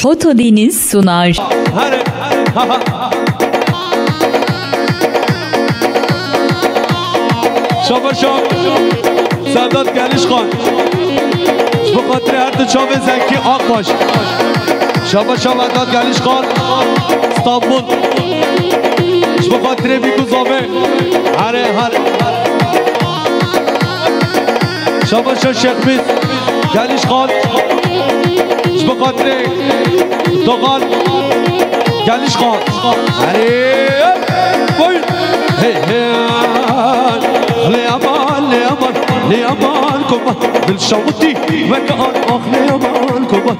Foto Deniz sunar. شابا شاب سرداد گلیش خان به خاطر هر دو چاوه زنکی آق باش شابا شاب سرداد گلیش خان استانبول به خاطر بیگو زامه هره شابا شاب شیخ بیز گلیش خان به خاطر دوغان گلیش خان هره باید ليامان كوبا بالشوطي وكان اخ ليامان كوبا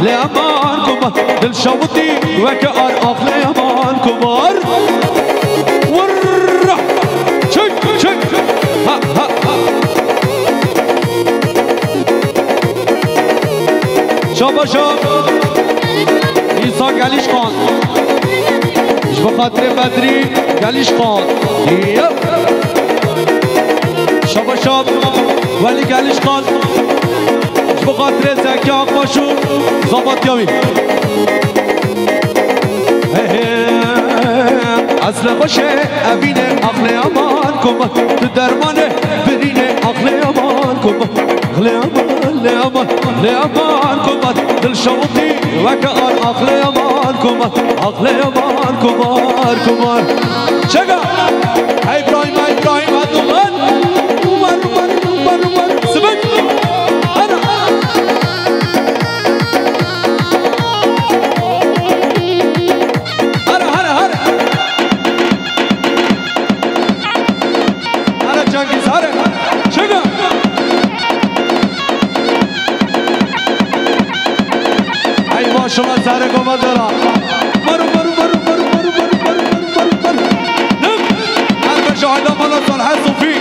ليامان كوبا بالشوطي وكان اخ ليامان كبار ورا شك ها شابا شاب عيسى قاليش خان مش بخاطر بدري قاليش خان شابا شاب ولی گلیش خان به خاطر زکی آقاشون زابط یامی اصل باشه اوینه عقل امان کن تو درمانه برینه عقل امان کن عقل امان کن دل شوقی وکان عقل امان کن عقل امان کمار چگه ابراهیم ادوان سبك أنا جانجيز هرا شجع أي ما شاء الله سارة قمر دلا مرو نم أنا شاهد مالا صالح صوفي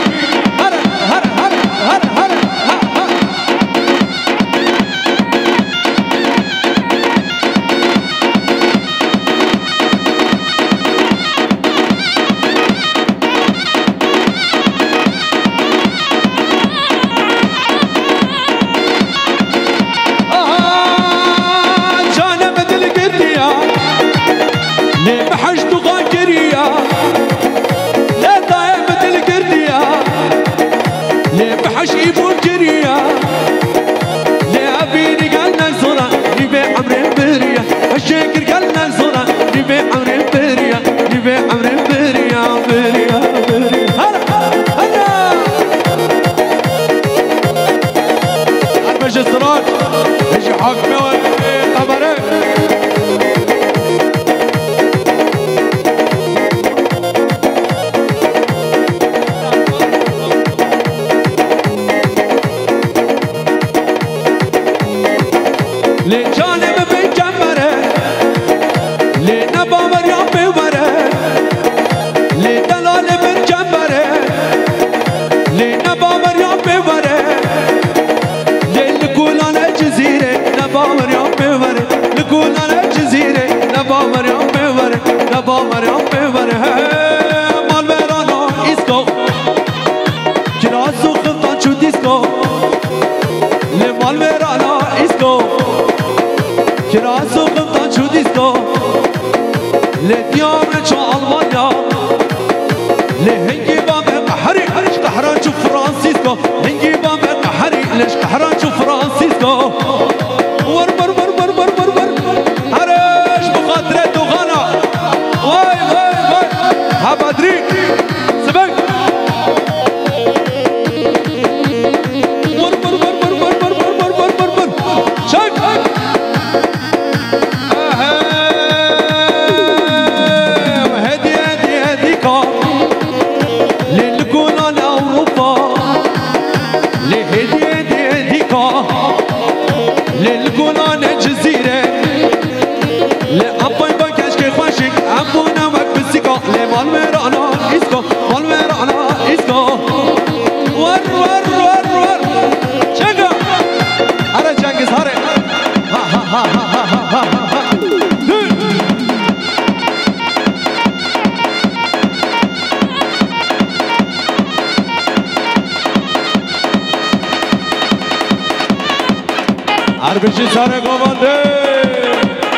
هرا Arbeci Sare Govande.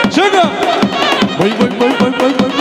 Chega! Vai.